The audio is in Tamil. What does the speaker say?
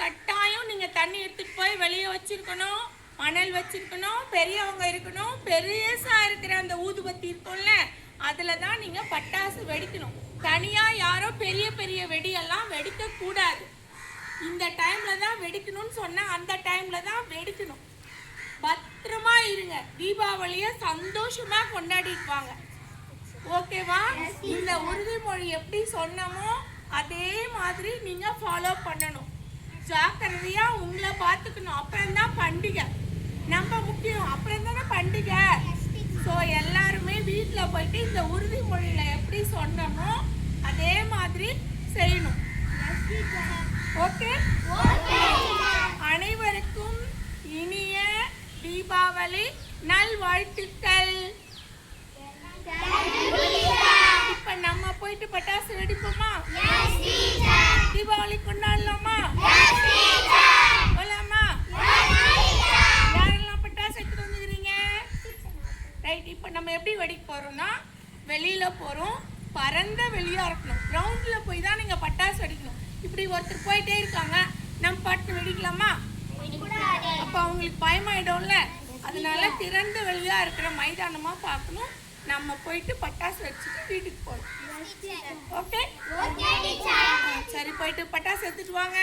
கட்டாயம் நீங்க தண்ணி எடுத்துட்டு போய் வெளியே வச்சிருக்கணும், மணல் வச்சிருக்கணும், பெரியவங்க இருக்கணும், பெருசா இருக்கிற அந்த ஊதுபத்தி இருக்கும்ல அதுல தான் நீங்க பட்டாசு வெடிக்கணும். தனியா யாரோ பெரிய பெரிய வெடியெல்லாம் வெடிக்க கூடாது. இந்த டைம்ல தான் வெடிக்கணும்னு சொன்னா அந்த டைம்ல தான் வெடிக்கணும். பத்திரமா இருங்க, தீபாவளியை சந்தோஷமா கொண்டாடிட்டு வாங்க. ஓகேவா? இந்த உறுதிமொழி எப்படி சொன்னமோ அதே மாதிரி நீங்க ஃபாலோ பண்ணணும். ஜாக்கிரதையா உங்களை பார்த்துக்கணும். அப்புறம் தான் பண்டிகை நம்ம முக்கியம், அப்புறம் தானே பண்டிகை. ஸோ எல்லாருமே வீட்டில் போயிட்டு இந்த உறுதிமொழியில எப்படி சொன்னமோ அதே மாதிரி செய்யணும். ஓகே? அனைவருக்கும் இனிய தீபாவளி நல்வாழ்த்துக்கள். இப்ப நம்ம போயிட்டு பட்டாசு வெடிப்போமா? தீபாவளி கொண்டாடலாமா? போலாமா? யாரெல்லாம் பட்டாசு எடுத்துட்டு வந்துக்கிறீங்க? ரைட். இப்ப நம்ம எப்படி வெடிக்க போறோம்னா, வெளியில போறோம், பரந்த வெளியா இருக்கணும். கிரவுண்ட்ல போய் தான் நீங்க பட்டாசு வெடிக்கணும். இப்படி ஒருத்தர் போயிட்டே இருக்காங்க, நம்ம பாட்டு வெடிக்கலாமா? அப்ப அவங்களுக்கு பயமாயிடும்ல. அதனால திறந்த வெளியா இருக்கிற மைதானமா பார்க்கணும். நம்ம போயிட்டு பட்டாசு வச்சுட்டு வீட்டுக்கு போகணும். ஓகே? சரி, போயிட்டு பட்டாசு எடுத்துட்டு வாங்க.